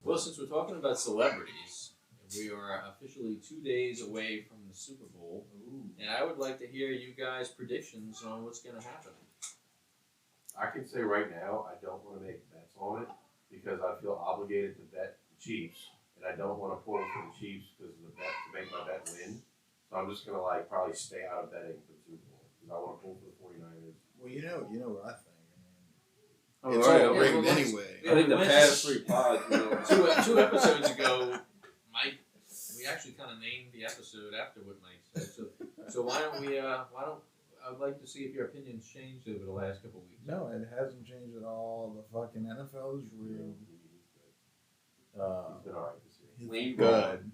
Well, since we're talking about celebrities, we are officially 2 days away from the Super Bowl, and I would like to hear you guys' predictions on what's going to happen. I can say right now, I don't want to make bets on it because I feel obligated to bet the Chiefs, and I don't want to pull for the Chiefs because of the bet to make my bet win. So I'm just gonna probably stay out of betting for the Super Bowl because I want to pull for the 49ers. Well, you know what I think. Oh, It's right, all yeah, rigged well, anyway. I think the past 3 pods, two episodes ago, Mike, we actually kind of named the episode after what Mike said. So why don't we? I'd like to see if your opinions changed over the last couple of weeks. No, it hasn't changed at all. The fucking NFL is rigged. He's been all right this year. He's good.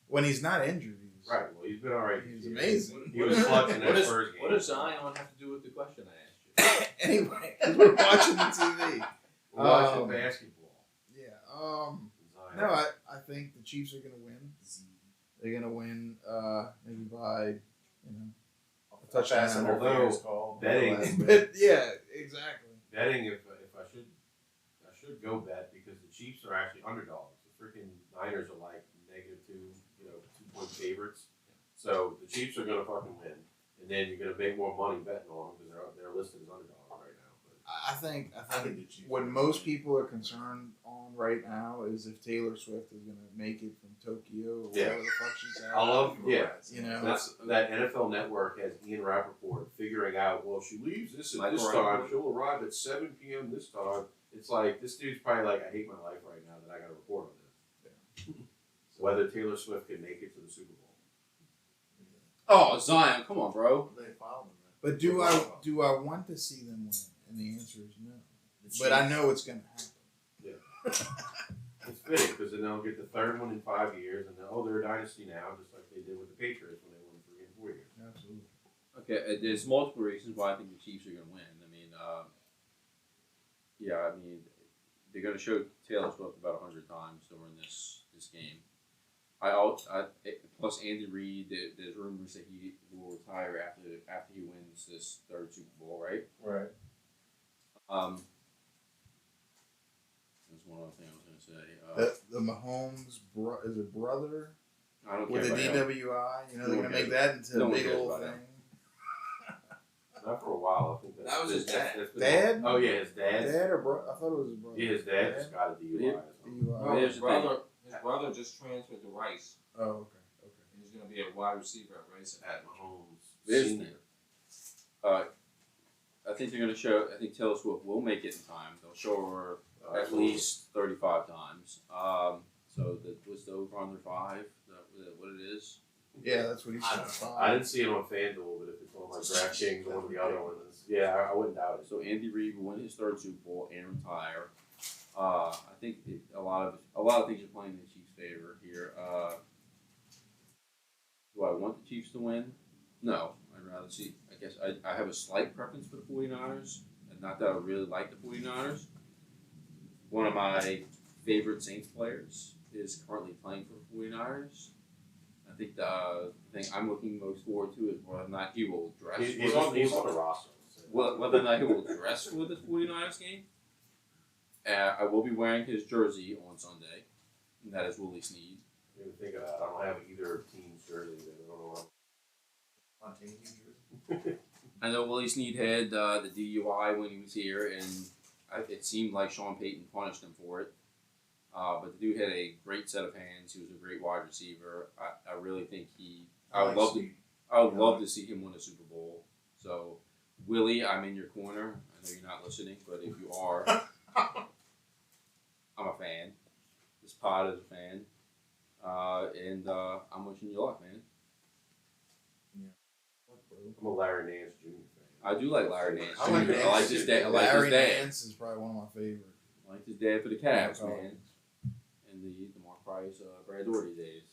When he's not injured, he's Right. Well, he's been all right. He's amazing. He was clutch in that first game. What does Zion have to do with the question I asked you? Anyway, we're watching the TV. We're watching basketball. Yeah. Zion. No, I think the Chiefs are gonna win. They're gonna win. Maybe by a touchdown. Although betting, But yeah, exactly. betting if I should go bet because the Chiefs are actually underdogs. The freaking Niners are like -2, 2-point favorites. So the Chiefs are gonna fucking win, and then you're gonna make more money betting on them because they're listed as underdogs right now. But I think what most people are concerned on right now is if Taylor Swift is gonna make it from Tokyo or wherever the fuck she's at. I love that NFL Network has Ian Rappaport figuring out. Well, she leaves this at this time. She'll arrive at 7 p.m. this time. It's like this dude's probably like, I hate my life right now that I got to report on this. Yeah. So whether Taylor Swift can make it to the Super Bowl. Oh, Zion, come on, bro. They fouled him. But do I want to see them win? And the answer is no. But I know it's gonna happen. Yeah. It's fitting because then they'll get the third one in 5 years, and they're a dynasty now, just like they did with the Patriots when they won 3 and 4 years. Absolutely. Okay, there's multiple reasons why I think the Chiefs are going to win. They're going to show Taylor Swift about 100 times during this game. Plus Andy Reid. There's rumors that he will retire after he wins this third Super Bowl, right? Right. There's one other thing I was going to say. The Mahomes is it brother I don't with care the about DWI? They're No one gonna make cares. that into No a one big cares old about thing. Not for a while. I think That was his dad. that's been- Dad? Oh yeah, his dad. Dad or bro? I thought it was his brother. Yeah, his dad just got a DUI. or something. DUI. Well, His brother just transferred to Rice. Oh, okay. And he's going to be a wide receiver at Rice. At Mahomes There's Senior. I think they're going to show. I think Taylor Swift will make it in time. They'll show her at least 35 times. So was the over under 5? What it is? Yeah, that's what he said. I didn't see it on FanDuel, but if it's on like DraftKings or one of the other ones, yeah, I wouldn't doubt it. So Andy Reid will win his third Super Bowl and retire. I think a lot of things are playing in the Chiefs' favor here. Do I want the Chiefs to win? No. I'd rather see. I guess I have a slight preference for the 49ers, and not that I really like the 49ers. One of my favorite Saints players is currently playing for the 49ers. I think the thing I'm looking most forward to is whether or not he will dress. He's on the roster. So. Whether or not he will dress for the 49ers game. I will be wearing his jersey on Sunday, and that is Willie Snead. I didn't think of that. I don't have either team's jersey. I don't know. I know Willie Snead had the DUI when he was here, and it seemed like Sean Payton punished him for it. But the dude had a great set of hands. He was a great wide receiver. I really think I would love to see him win a Super Bowl. So, Willie, I'm in your corner. I know you're not listening, but if you are, I'm a fan. This pod is a fan. And I'm wishing you luck, man. I'm a Larry Nance Jr. fan. I do like Larry Nance. I like Jr. I like his dad. I like Larry his dad. Nance is probably one of my favorites. I like his dad for the Cavs, man. In the Mark Price, Brad Doherty days.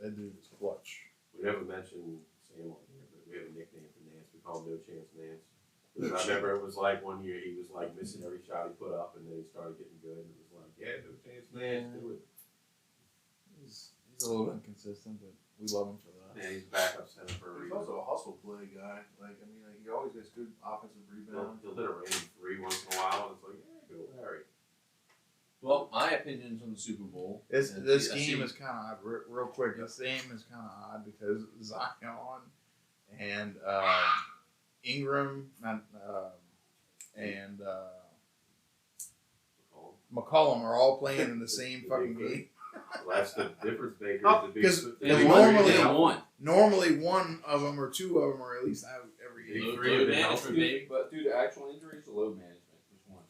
That dude is clutch. We never mentioned Sam on here, but we have a nickname for Nance. We call him No Chance Nance. Because I remember it was like one year he was like missing every shot he put up, and then he started getting good. And it was like, yeah, No Chance Nance, do it. He's a little inconsistent, but we love him for that. Yeah, he's backup center for a He's reason. also a hustle play guy. He always gets good offensive rebounds. He'll hit a random 3 once in a while, and it's like, yeah, go Larry. Well, my opinions on the Super Bowl. This game is kind of odd. Real quick, this game is kind of odd because Zion and Ingram and McCollum are all playing in the same fucking game. Well, that's the difference maker. Because normally one of them or two of them are at least out every game. Load management, baby. But due to actual injuries or load management, which one?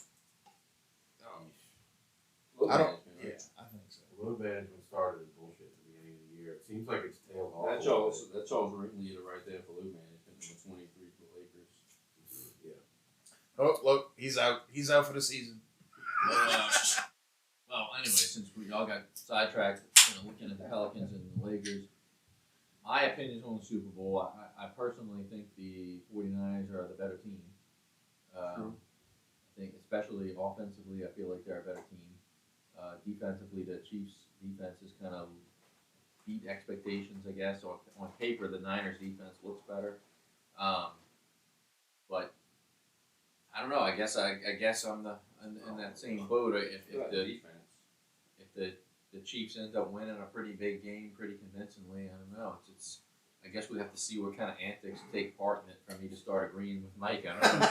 Load I don't. management, right? Yeah, I think so. Load management started as bullshit at the beginning of the year. It seems like it's tailed off. That's y'all's ringleader right there for load management. Number 23 for the Lakers. Yeah. Oh, look, he's out. He's out for the season. Well, anyway, since we all got sidetracked, looking at the Pelicans and the Lakers, my opinions on the Super Bowl, I personally think the 49ers are the better team. I think, especially offensively, I feel like they're a better team. Defensively, the Chiefs' defense is kind of beat expectations, I guess. On paper, the Niners' defense looks better. But I don't know. I guess I'm in that same boat. If the Chiefs end up winning a pretty big game, pretty convincingly, I don't know. I guess we have to see what kind of antics take part in it for me to start agreeing with Mike. I don't know.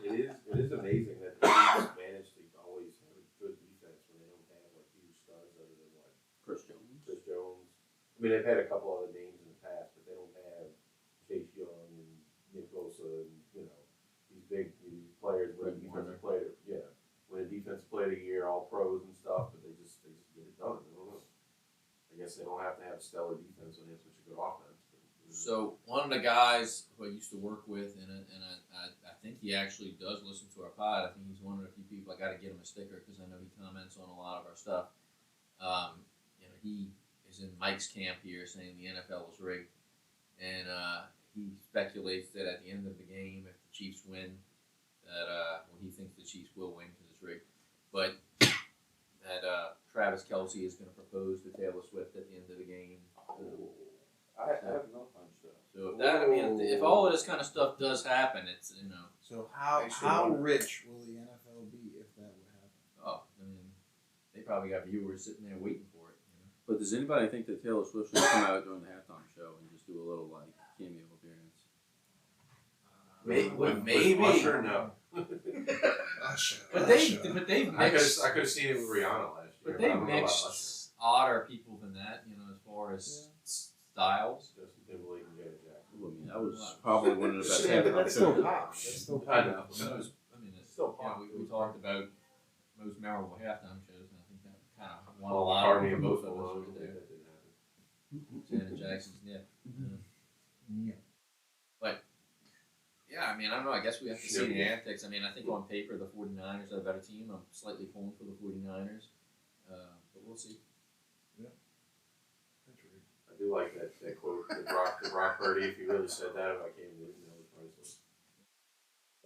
It is amazing that the Chiefs manage to always have a good defense when they don't have like huge studs other than like Chris Jones. I mean, they've had a couple other names in the past, but they don't have Chase Young and Nick Bosa and these big players win defensive player. Yeah, win defensive player of the year, all pros and stuff, but they just get it done. I don't know. I guess they don't have to have stellar defense when they have such a good offense. So one of the guys who I used to work with, and I think he actually does listen to our pod. I think he's one of the few people I got to get him a sticker because I know he comments on a lot of our stuff. He is in Mike's camp here, saying the NFL is rigged, and he speculates that at the end of the game, if the Chiefs win, that he thinks the Chiefs will win because it's rigged, but that Travis Kelce is going to propose to Taylor Swift at the end of the game. I have no hunch though. So if all of this kind of stuff does happen, it's So how rich will the NFL be if that would happen? Oh, they probably got viewers sitting there waiting for it. But does anybody think that Taylor Swift should come out during the halftime show and just do a little cameo appearance? Maybe. Usher, no. But they I mixed. could have seen it with Rihanna last year. But they mixed odder people than that. As far as styles. Justin Timberlake and Janet Jackson. I mean, that was probably one of the best Yeah, but halftime that's still shows. pop. That's still pop. I know. It's still pop. we talked about most memorable halftime shows, and I think that kind of won a Paul lot McCartney for and both Post of us Malone. right there. That didn't happen. Janet Jackson's nip. Yeah. But yeah, I don't know. I guess we have to see the antics. I think on paper the 49ers are a better team. I'm slightly pulling for the 49ers, but we'll see. I do like that quote, the Brock Purdy. If he really said that, if I came to him, that was priceless.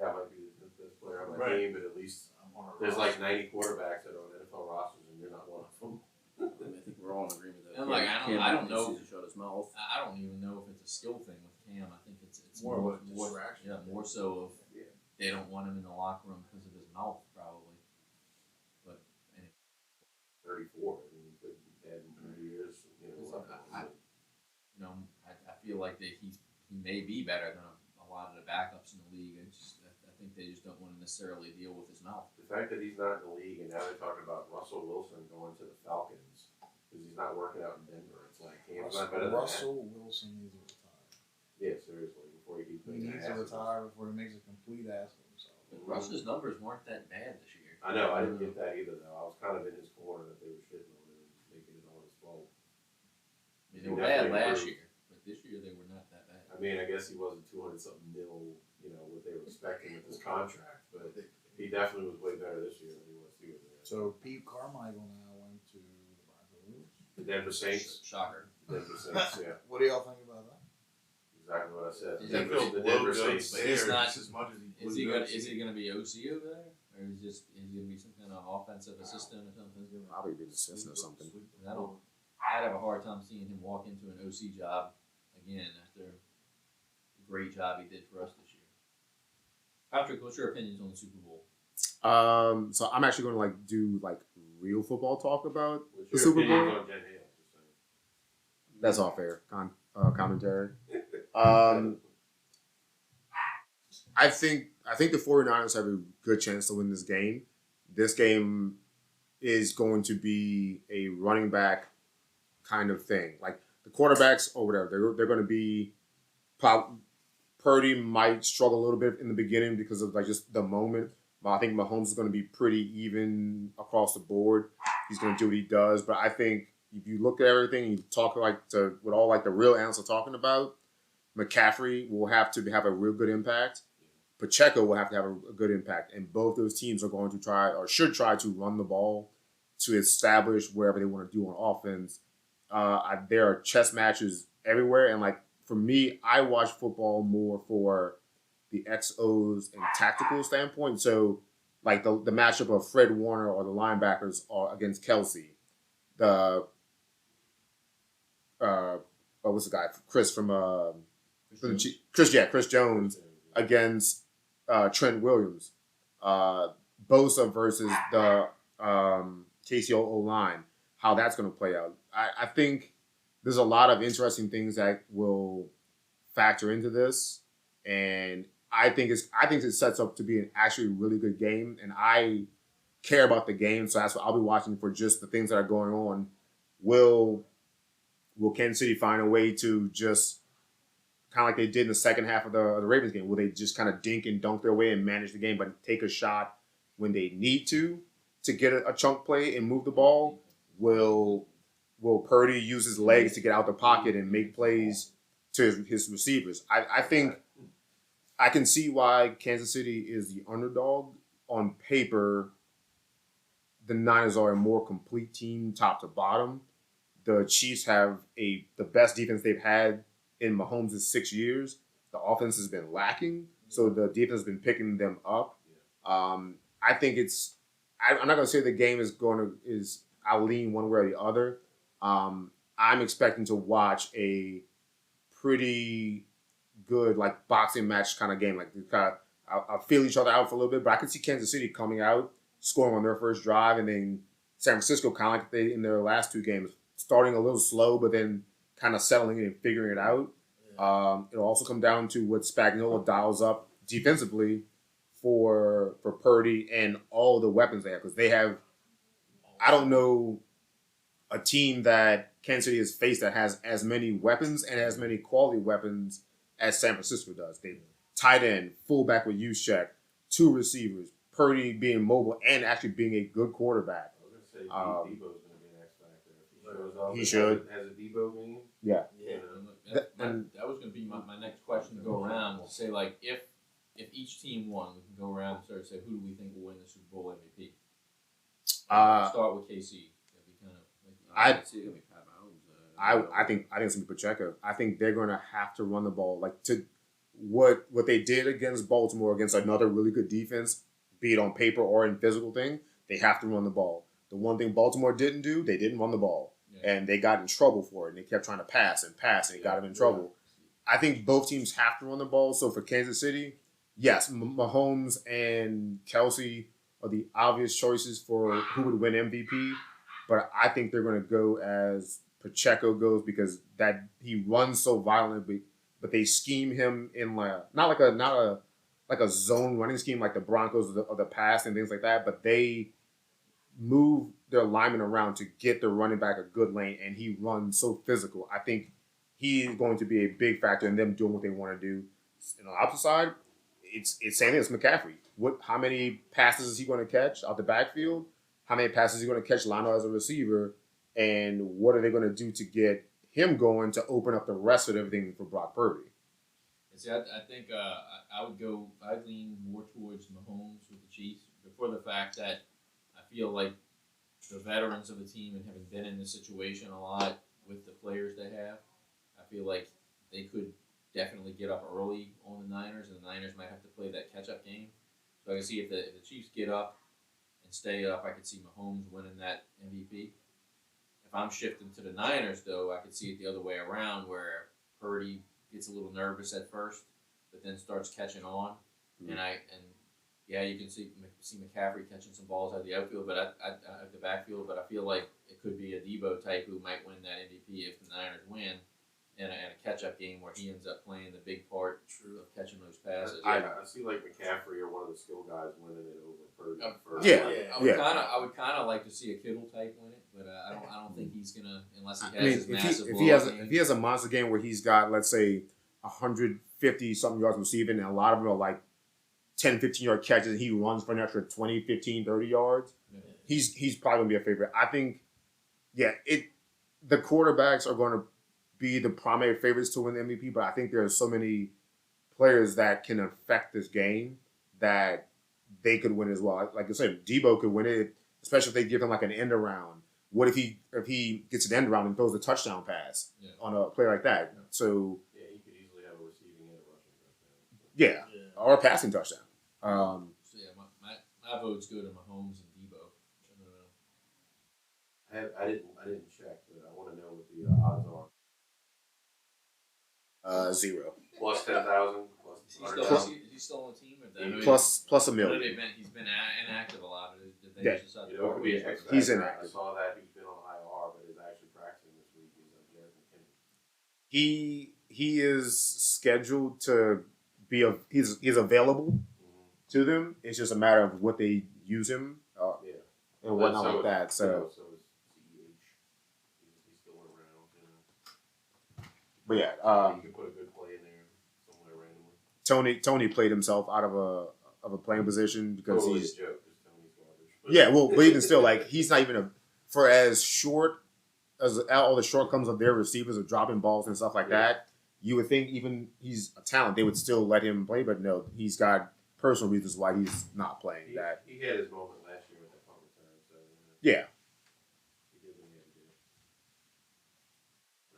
Yeah, I might be the best player on my team, but at least there's like 90 quarterbacks that are on NFL rosters, and you're not one of them. I think we're all in agreement that. And I don't know. Needs to shut his mouth. I don't even know if it's a skill thing with Cam. I think it's More of a distraction. Yeah, more so of they don't want him in the locker room because of his mouth, probably. But anyway. 34. I mean, he's had in 3 years. I feel like that he may be better than a lot of the backups in the league. I think they just don't want to necessarily deal with his mouth. The fact that he's not in the league, and now they're talking about Russell Wilson going to the Falcons because he's not working out in Denver. It's like Cam's not better than Russell Wilson needs to retire. Yeah, seriously. Before he keeps making He needs to retire before he makes a complete ass of himself. But Russ's numbers weren't that bad this year. I know. I didn't get that either, though. I was kind of in his corner that they were shitting on him and making it all his fault. They were bad last year, but this year they were not that bad. I mean, I guess he wasn't 200-something mil, what they were expecting with his contract, but he definitely was way better this year than he was 2 years ago. So Pete Carmichael now went to the Broncos. The Denver Saints. Shocker. Denver Saints, yeah. What do y'all think about that? Exactly what I said. Is The he Denver Saints. But he's not. as much as Is he gonna be OC over there, or is he gonna be some kind of offensive assistant or something? Probably be an assistant or something. I'd have a hard time seeing him walk into an OC job again after the great job he did for us this year. Patrick, what's your opinions on the Super Bowl? So I'm actually going to do real football talk about What's the your Super opinion Bowl. on Jen Hale? Just saying. That's all fair commentary. I think the 49ers have a good chance to win this game. This game is going to be a running back kind of thing. Like the quarterbacks or whatever, they're going to be Purdy might struggle a little bit in the beginning because of like just the moment. But I think Mahomes is going to be pretty even across the board. He's going to do what he does. But I think if you look at everything and you talk like to what all like the real analysts are talking about, McCaffrey will have to have a real good impact. Pacheco will have to have a good impact. And both those teams are going to try or should try to run the ball to establish wherever they want to do on offense. There are chess matches everywhere. And like for me, I watch football more for the XOs and tactical standpoint. So like the matchup of Fred Warner or the linebackers are against Kelsey. What's the guy? Chris Jones against Trent Williams. Bosa versus the KCO line. How that's going to play out. I think there's a lot of interesting things that will factor into this, and I think it sets up to be an actually really good game, and I care about the game, so that's what I'll be watching for, just the things that are going on. Will Kansas City find a way to just kind of like they did in the second half of the Ravens game? Will they just kind of dink and dunk their way and manage the game, but take a shot when they need to get a chunk play and move the ball? Will Purdy use his legs to get out the pocket and make plays to his receivers? I think I can see why Kansas City is the underdog. On paper, the Niners are a more complete team top to bottom. The Chiefs have the best defense they've had in Mahomes' 6 years. The offense has been lacking, so the defense has been picking them up. I think I'm not going to say the game I'll lean one way or the other. I'm expecting to watch a pretty good like boxing match kind of game. Like I'll feel each other out for a little bit, but I could see Kansas City coming out, scoring on their first drive, and then San Francisco kind of like they in their last two games, starting a little slow, but then kind of settling in and figuring it out. It'll also come down to what Spagnuolo dials up defensively for Purdy and all the weapons they have, because they have, I don't know a team that Kansas City has faced that has as many weapons and as many quality weapons as San Francisco does. They tight end, fullback with Juszczyk, two receivers, Purdy being mobile and actually being a good quarterback. I was going to say Debo's going to be an X factor. If he shows up, he should. Has a Debo game. Yeah. That was going to be my next question to go around to say, like, if each team won, we can go around and start to say, who do we think will win the Super Bowl MVP? Start with KC. That'd be kind of I see it gonna be Pat Mahomes. I think it's gonna be Pacheco. I think they're gonna have to run the ball. Like to what they did against Baltimore, against another really good defense, be it on paper or in physical thing, they have to run the ball. The one thing Baltimore didn't do, they didn't run the ball. Yeah. And they got in trouble for it. And they kept trying to pass, and it got them in trouble. I think both teams have to run the ball. So for Kansas City, yes, Mahomes and Kelsey are the obvious choices for who would win MVP. But I think they're going to go as Pacheco goes, because that he runs so violently, but they scheme him in not a zone running scheme like the Broncos of the past and things like that, but they move their linemen around to get the running back a good lane, and he runs so physical. I think he's going to be a big factor in them doing what they want to do. And on the opposite side, it's same thing as McCaffrey. How many passes is he going to catch out the backfield? How many passes is he going to catch lined up as a receiver? And what are they going to do to get him going to open up the rest of everything for Brock Purdy? See, I think I'd lean more towards Mahomes with the Chiefs, for the fact that I feel like the veterans of the team, and having been in this situation a lot with the players they have, I feel like they could definitely get up early on the Niners, and the Niners might have to play that catch-up game. So I can see if the Chiefs get up and stay up, I could see Mahomes winning that MVP. If I'm shifting to the Niners, though, I could see it the other way around, where Purdy gets a little nervous at first, but then starts catching on. Mm-hmm. And yeah, you can see McCaffrey catching some balls out of the outfield, but at the backfield. But I feel like it could be a Debo type who might win that MVP if the Niners win, in a catch-up game where he ends up playing the big part of catching those passes. I see like McCaffrey or one of the skill guys winning it over Purdy. I would kind of like to see a Kittle type win it, but I don't think he's gonna unless he has his massive. If he has a monster game where he's got, let's say, 150 something yards receiving, and a lot of them are like 10, 15-yard catches, and he runs for an extra 20, 15, 30 yards, he's probably going to be a favorite. I think, the quarterbacks are going to be the primary favorites to win the MVP, but I think there are so many players that can affect this game that they could win as well. Like I said, Debo could win it, especially if they give him like an end around. What if he gets an end around and throws a touchdown pass on a play like that? So he could easily have a receiving and a rushing touchdown. Or a passing touchdown. My vote's good on Mahomes and Debo. I didn't check, but I want to know what the odds are. 0. Plus 10,000. Is he still on the team? Or plus $1 million. He's been inactive a lot. He's inactive. I saw that he's been on IR, but is actually practicing this week. He is scheduled to be he's available to them. It's just a matter of what they use him and whatnot like that. So is CEH. He's still around. But you can put a good play in there somewhere randomly. Tony played himself out of a playing position because he's a joke. Tony's garbage. but even still, like, he's not even for as short as all the shortcomings of their receivers of dropping balls and stuff like that. You would think even he's a talent, they would still let him play, but no, he's got personal reasons why he's not playing. He had his moment last year with that punt return, so he did what he had to do.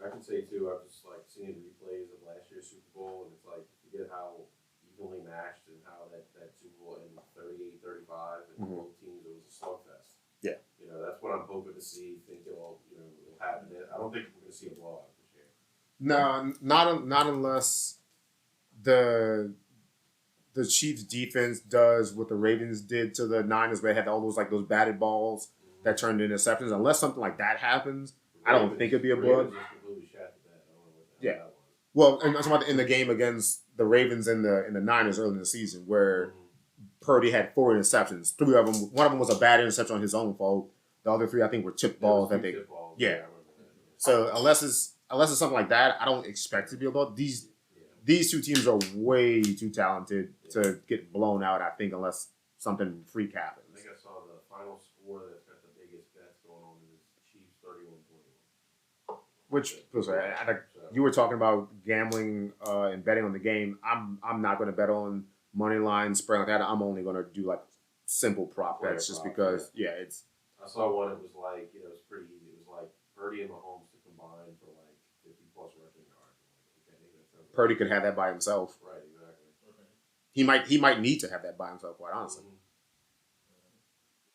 I can say too, I've just like seen replays of last year's Super Bowl, and it's like forget how evenly matched and how that Super Bowl ended 38-35, and both teams, it was a slugfest. Yeah, that's what I'm hoping to see. Think it'll happen. I don't think we're going to see a blowout. No, not unless the Chiefs defense does what the Ravens did to the Niners, where they had all those batted balls that turned into interceptions. Unless something like that happens, I don't think it'd be a blowout. Yeah. Well, and I'm talking about in the game against the Ravens and the Niners early in the season, where Purdy had 4 interceptions. 3 of them, one of them was a bad interception on his own fault. The other 3, I think, were tipped balls that they. Yeah. So unless it's something like that, I don't expect it to be a blowout. These two teams are way too talented to get blown out, I think, unless something freak happens. I think I saw the final score that's got the biggest bets going on is Chiefs 31-21. Which, you were talking about gambling and betting on the game. I'm not going to bet on money line, spread like that. I'm only going to do simple prop bets just because, it's. I saw one, it was it was pretty easy. It was Purdy and Mahomes to combine for 50+ rushing yards. Purdy could have that by himself. Right, exactly. Okay. He might need to have that by himself, quite honestly.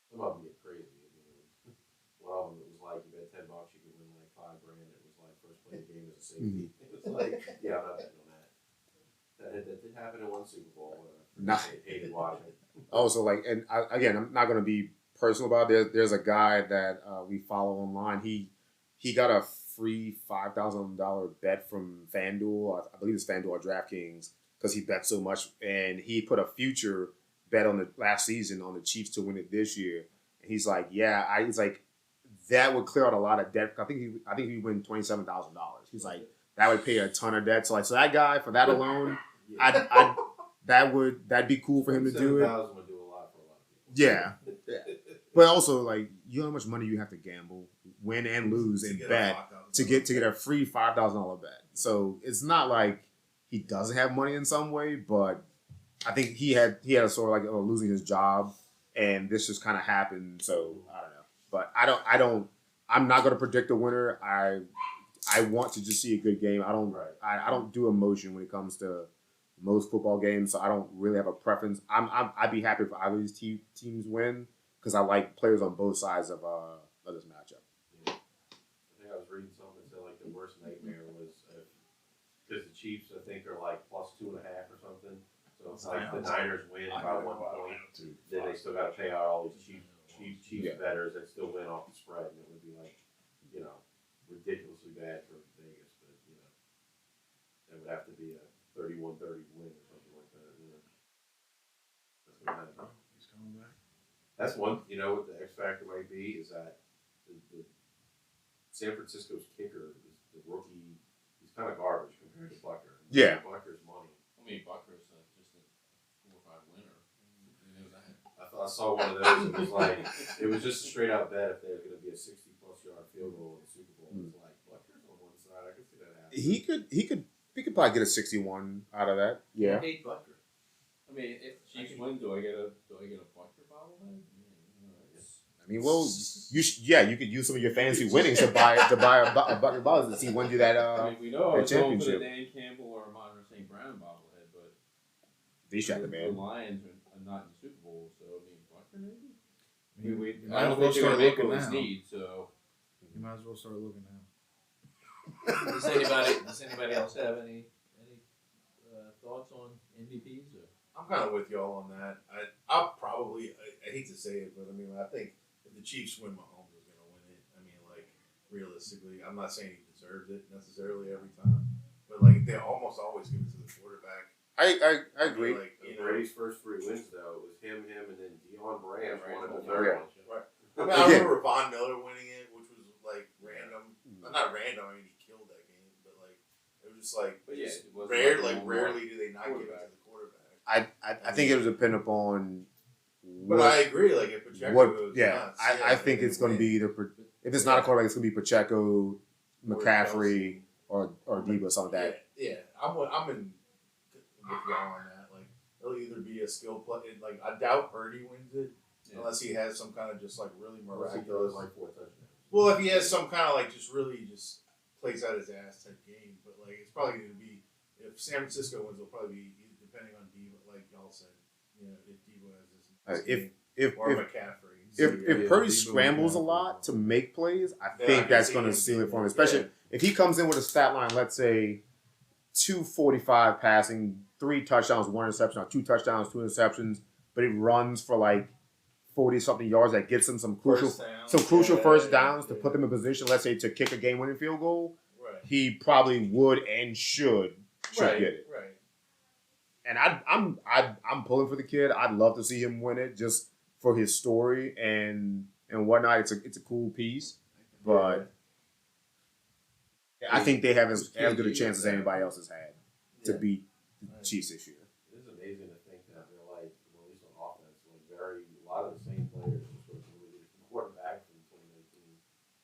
Some of them get crazy. One of them, it was you bet $10, you could win $5 grand. It was first play of the game as a safety. It was I'm not betting on that. That did happen in one Super Bowl. I hated watching. Also, and again, I'm not going to be personal about it. There's a guy that we follow online. He got a free $5,000 bet from FanDuel. I believe it's FanDuel or DraftKings because he bet so much, and he put a future bet on the last season on the Chiefs to win it this year. And he's like, he's like, that would clear out a lot of debt. I think he win $27,000. He's like, that would pay a ton of debt. So that guy, for that alone, that'd be cool for him to do it. $7,000 would do a lot for a lot of people. Yeah. But also, you know how much money you have to gamble, win and lose, and bet to get a free $5,000 bet. So it's not like he doesn't have money in some way, but I think he had a sort of losing his job, and this just kind of happened. So I don't know, but I'm not going to predict a winner. I want to just see a good game. I don't do emotion when it comes to most football games, so I don't really have a preference. I'd be happy if either of these teams win because I like players on both sides of this matchup. Yeah. I think I was reading something that said the worst nightmare was because the Chiefs I think are +2.5 or something. So So it's like the Niners win by 1 point, then they still got to pay out all these Chiefs bettors that still win off the spread, and it would be like, ridiculously bad for Vegas. But that would have to be a 31-30 win or something like that. That's what happened. He's coming back. That's one. What the X factor might be is that the San Francisco's kicker is the rookie. He's kind of garbage compared to Bucker. Yeah. Bucker's money. I mean, Bucker's just a 4 or 5 winner. You know that. I saw one of those. It was just a straight out bet if there was going to be a 60+ yard field goal in the Super Bowl. It's like Bucker's on one side. I could see that happening. He could probably get a 61 out of that. Yeah. I hate Bucker. I mean, if the Chiefs win, do I get a Bucker bobblehead? I mean, well, you could use some of your fantasy winnings to buy a Bucker bobblehead to see when you that I mean, we know I was going for the championship. Dan Campbell or Amon St. Brown bobblehead, but They shot the man. The Lions are not in the Super Bowl, so I mean, Bucker maybe. You I don't think they're going to make what we need. So you might as well start looking now. does anybody else have any thoughts on MVPs? Or? I'm kind of with y'all on that. I'll probably, I hate to say it, but I mean, I think if the Chiefs win, Mahomes is going to win it. I mean, like, realistically, I'm not saying he deserves it necessarily every time, but like, they almost always give it to the quarterback. I agree. Like, Brady's first 3 wins, though, it was him, and then Deion Branch won the third one. Right. I mean, I remember Von Miller winning it, which was like random. Not random. I mean, he killed that game, but like it was just like rarely do they not give it to the quarterback. I think it would depend upon. But I agree. Like if Pacheco goes nuts, I think it's going to be either. If it's not a quarterback, it's going to be Pacheco, McCaffrey, or Debo, something like that. Yeah, I'm in with y'all on that. Like it'll either be a skill play. Like I doubt Purdy wins it. Unless he has some kind of just like really miraculous, like 4 touchdowns. Well, if he has some kind of like just really just plays out his ass type game, but like it's probably going to be if San Francisco wins, it'll probably be depending on Debo, like y'all said, if Debo has this or McCaffrey. If Purdy scrambles a lot to make plays, I think that's going to seal it for him. Especially if he comes in with a stat line, let's say 245 passing, 3 touchdowns, 1 interception, or 2 touchdowns, 2 interceptions, but he runs for like 40-something yards that gets them some crucial first downs to put them in position, let's say, to kick a game-winning field goal. Right. He probably would and should get it. Right. And I'm pulling for the kid. I'd love to see him win it just for his story and whatnot. It's a cool piece, but I think they have as good a chance as anybody else has had to beat the Chiefs this year. It is amazing to think that they're like, well, at least on offense, like a lot of the same players just sort of moved the quarterback from 2019.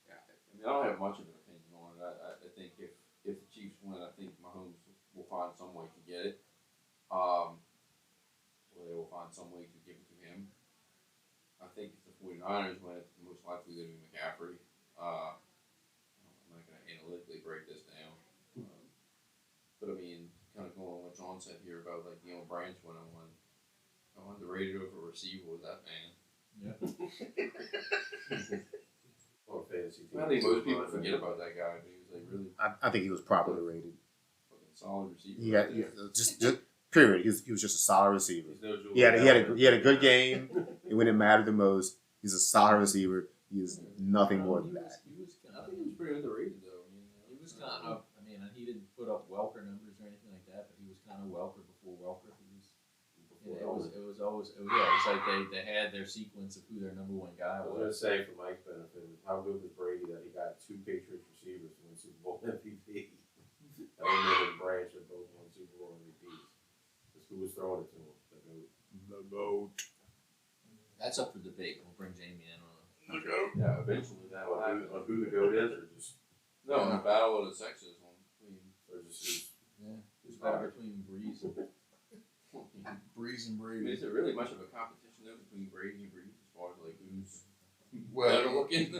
Yeah, I mean, I don't have much of an opinion on it. I think if the Chiefs win, I think Mahomes will find some way to get it. Or they will find some way to give it to him. I think if the 49ers win, it's most likely going to be McCaffrey. I'm not going to analytically break this down. But I mean, kind of going on what John said here about like Deion Branch winning one. How underrated of a receiver was that man? Yeah. Or fantasy team. I think most people forget about that guy, but he was like really I think he was properly rated. fucking solid receiver. Yeah, just period. He was just a solid receiver. No He had a good game, and when it mattered the most, he's a solid receiver. He is nothing more than that. I think he was pretty underrated though. I mean, he was kind of. I mean, he didn't put up Welker numbers or anything like that, but he was kind of Welker before Welker. It was always it's like they had their sequence of who their number 1 guy I was was. going to say, for Mike's benefit, how good was Brady that he got 2 Patriots receivers to win Super Bowl MVP? Elliott and Branch had both won Super Bowl MVPs. Because who was throwing it to him? The goat. That's up for debate. We'll bring Jamie in on it. The goat. Yeah, eventually that will happen. On who the GOAT is, or just No, in the battle of the sexes or just Who's better between Breeze and Breeze and I mean, Brady. is it really much of a competition though between Brady and Breeze as far as like who's Well, better looking?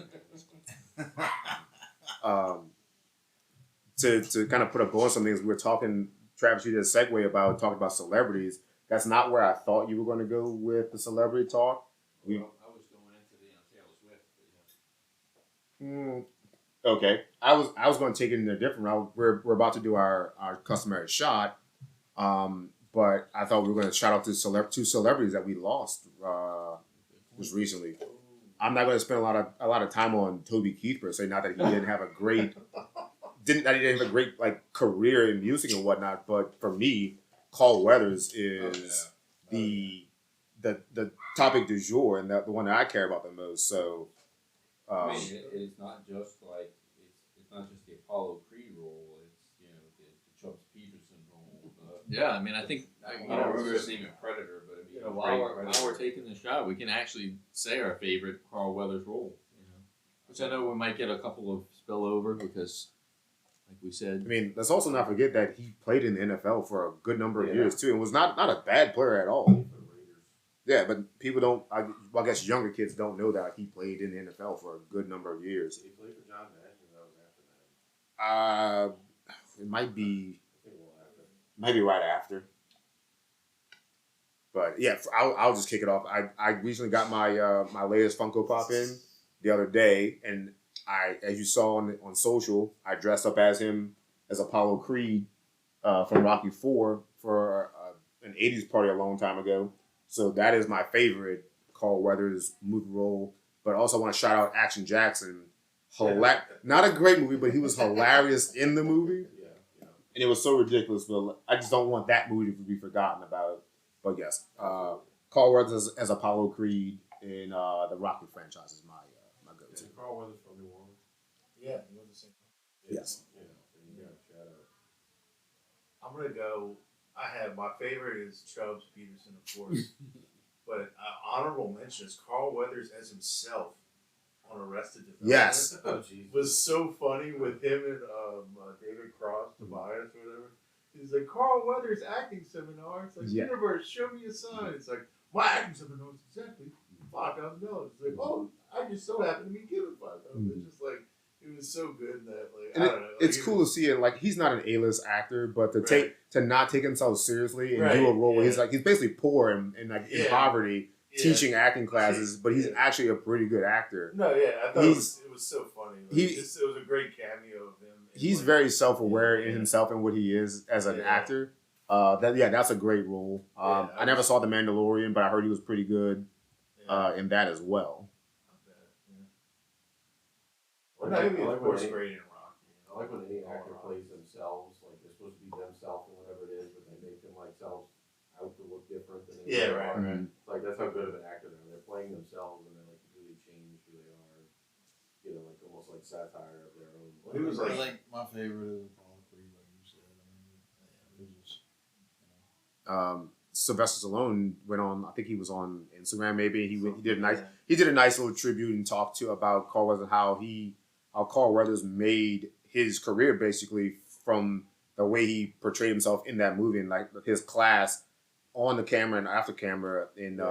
To kind of put a bow on some things, we were talking, Travis, you did a segue about talking about celebrities. That's not where I thought you were going to go with the celebrity talk. I was going into the Taylor Swift. Okay, I was going to take it in a different route. We're about to do our customary shot. But I thought we were going to shout out to two celebrities that we lost just recently. I'm not going to spend a lot of time on Toby Keith per se. Not that he didn't have a great like career in music and whatnot, but for me, Carl Weathers is the topic du jour and the one that I care about the most. So, I mean, it's not just like it's not just the Apollo Creed role. It's the Chubbs Peterson role. Yeah, I mean, I think I don't remember his name in Predator, but I mean, while we're taking the shot, we can actually say our favorite Carl Weathers role. Which I know we might get a couple of spillover because, like we said, I mean, let's also not forget that he played in the NFL for a good number of years too, and was not a bad player at all. Yeah, but people don't. I guess younger kids don't know that he played in the NFL for a good number of years. He played for John Madden. That was after that. It might be right after. But yeah, I'll just kick it off. I recently got my my latest Funko Pop in the other day, and as you saw on social, I dressed up as him as Apollo Creed from Rocky IV for an '80s party a long time ago. So that is my favorite Carl Weathers movie role. But I also want to shout out Action Jackson. Not a great movie, but he was hilarious in the movie. Yeah. And it was so ridiculous, but I just don't want that movie to be forgotten about. But yes, Carl Weathers as Apollo Creed in the Rocky franchise is my go-to. Is Carl Weathers from New Orleans? Yeah, he was the same. Yes. Yeah, shout out. I'm gonna go. I have my favorite is Chubbs Peterson, of course, but honorable mention is Carl Weathers as himself on Arrested Development. Yes. Was so funny with him and David Cross, Tobias, or whatever. He's like, Carl Weathers acting seminar. It's like, Universe, show me a sign. It's like, my acting seminar is exactly $5,000. It's like, oh, I just so happen to be given $5,000. It's just like, it was so good in that, like, and I don't know. Like, it's cool to see it. Like, he's not an A-list actor, but to not take himself seriously and do a role where he's basically poor and like in poverty, teaching acting classes, but he's actually a pretty good actor. No, yeah, I thought it was so funny. Like, it was a great cameo of him. He's very self-aware in himself and what he is as an actor. That's a great role. I never saw The Mandalorian, but I heard he was pretty good in that as well. I like when any actor plays themselves, like they're supposed to be themselves or whatever it is, but they make themselves out to look different than they really are. Mm-hmm. Like that's how good of an actor they are. They're playing themselves and they like really change who they are. Like almost like satire of their own. Well, he was like my favorite is Apollo Creed, like you said. I mean, it was just. Sylvester Stallone went on. I think he was on Instagram. Maybe he did a nice little tribute and talked about Carl Weathers and how Carl Weathers made his career basically from the way he portrayed himself in that movie and like his class on the camera and after camera in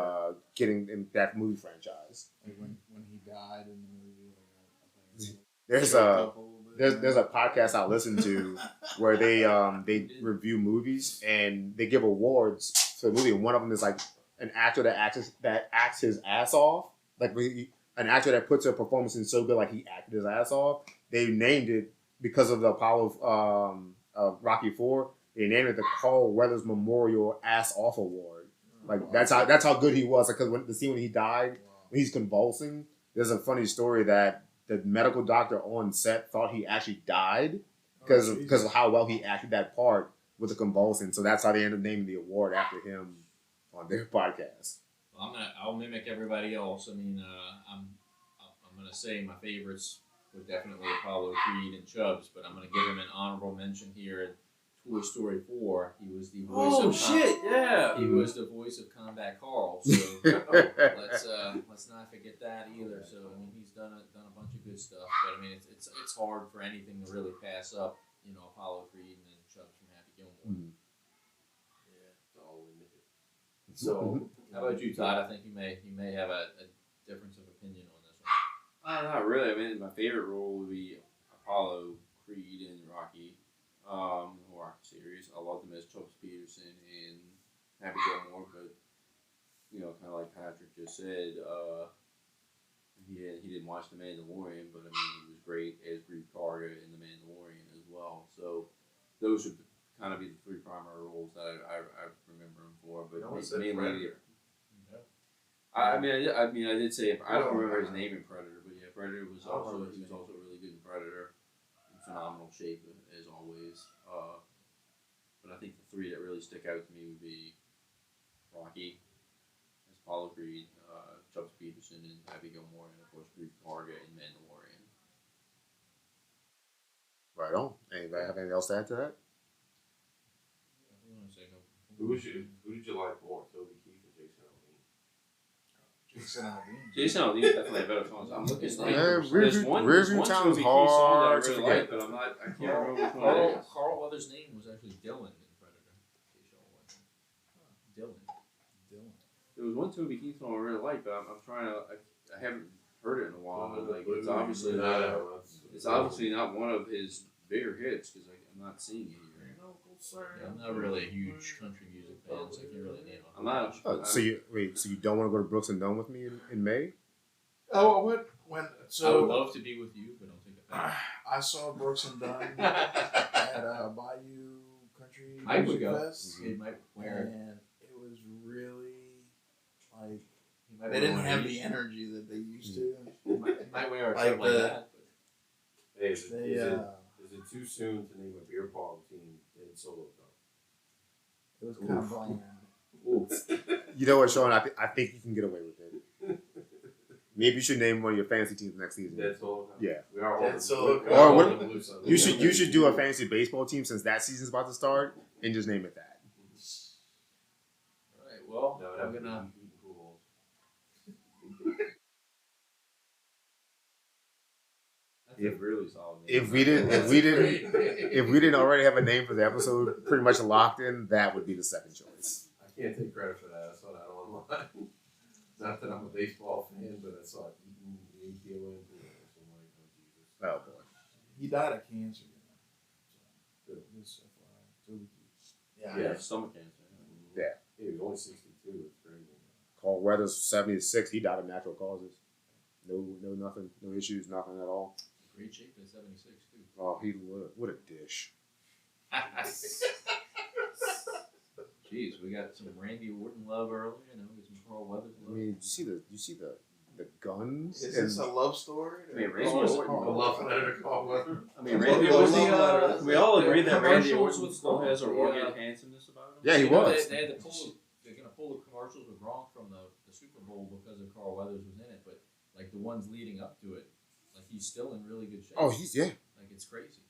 getting in that movie franchise. Like when he died in the movie. There's a podcast I listen to where they review movies and they give awards to the movie. And one of them is like an actor that acts his ass off, like an actor that puts a performance in so good, like he acted his ass off. They named it because of the Apollo Rocky IV. They named it the Carl Weathers Memorial Ass Off Award. Like that's how good he was. Because the scene when he died, when he's convulsing, there's a funny story that the medical doctor on set thought he actually died because of how well he acted that part with the convulsing. So that's how they ended up naming the award after him on their podcast. Well, I'll mimic everybody else. I mean, I'm gonna say my favorites were definitely Apollo Creed and Chubbs, but I'm gonna give him an honorable mention here in Toy Story 4. He was the voice He was the voice of Combat Carl. So let's not forget that either. So I mean, he's done a bunch of good stuff, but I mean, it's hard for anything to really pass up. Apollo Creed and then Chubbs from Happy Gilmore. Mm-hmm. Yeah, I'll admit it. So, how about you, Todd? I think you may have a difference of opinion on this one. Not really. I mean, my favorite role would be Apollo Creed in Rocky. The Rocky series. I loved him as Chubbs Peterson in Happy Gilmore, but kind of like Patrick just said, he didn't watch The Mandalorian, but I mean he was great as Greef Karga in The Mandalorian as well. So those would kind of be the three primary roles that I before, but No one said mainly. Predator. I did say I don't remember his name in Predator, but yeah, Predator was also really good in Predator, in phenomenal shape as always. But I think the three that really stick out to me would be Rocky, as Apollo Creed, Chubbs Peterson, and Happy Gilmore, and of course Grief Karga and Mandalorian. Right on. Anybody have anything else to add to that? Who did you like more, Toby Keith or Jason Aldean? Jason Aldean. Jason Aldean is definitely a better song. I'm looking at Review Town's Toby Keith song that I hard to really forget. like, but I can't remember which one it is. Carl Weathers' name was actually Dylan in Predator. In case y'all wondering. Dylan. There was one Toby Keith song I really like, but I'm trying to. I haven't heard it in a while. But like, it's obviously not one of his bigger hits because I'm not seeing it here. Yeah, I'm not really a huge country music fan, so I can't really name it. I'm not. So you don't want to go to Brooks and Dunn with me in May? Oh, when I would so love to be with you, but don't take it back. I saw Brooks and Dunn at Bayou Country Mike would Music go. Fest, He might wear it. and it was really like He might they wear didn't one have of the these. energy that they used to. He might wear a Like shirt like the- that. But Hey, They, is it too soon to name a beer pong team in Solo Cup? it was kind of bland. You know what, Sean? I think you can get away with it. Maybe you should name one of your fantasy teams next season. Dead Solo Cup? Yeah. We are Dead on Solo Cup. Or on what- the blue side. You should do a fantasy baseball team since that season's about to start and just name it that. all right, well, No, I'm that'd gonna. be eating pool That's a really solid name. If we didn't already have a name for the episode pretty much locked in, that would be the second choice. I can't take credit for that. I saw that online. Not that I'm a baseball fan, but I saw it eating ATON pool. So I'm like, oh Jesus. Oh boy. He died of cancer. Good. Just FYI, Toby Keith. Yeah. Stomach cancer. He was only 62. It's crazy. Carl Weathers 76. He died of natural causes. No nothing, no issues, nothing at all. Great shape at 76 too. Oh, what a dish. Jeez, we got some Randy Orton love earlier. Now we got some Carl Weathers I love. mean, you see the guns. Is and- this a love story? I mean, Or- Randy Oh, Orton- A love letter to call weather. I mean, Randy Randy was was the, we all agree that Randy commercials Orton with still Gronk, has a the, rugged handsomeness about him. Yeah, he You know, was. They had to pull. They're gonna pull the commercials with Gronk from the Super Bowl because of Carl Weathers was in it, but like the ones leading up to it, like he's still in really good shape. Oh, he's yeah. Like it's crazy.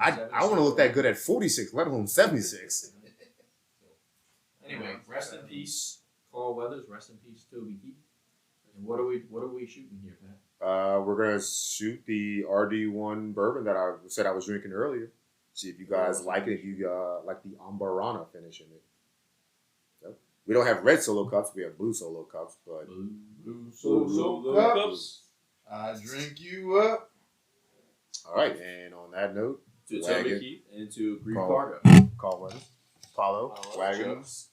I want to look that good at 46, let alone 76. Anyway, rest in peace, Carl Weathers. Rest in peace, Toby Keith. And what are we shooting here, Pat? We're gonna shoot the RD1 bourbon that I said I was drinking earlier. See if you guys like it. If you like the Ambarana finish in it. Yep. We don't have red solo cups. We have blue solo cups, but Blue Solo cups. I drink you up. all right. And on that note, To Wagon. Toby Keith and to Grief Carl. Karga. Carl Weathers, Paulo, Paulo, Wagon, Chubbs.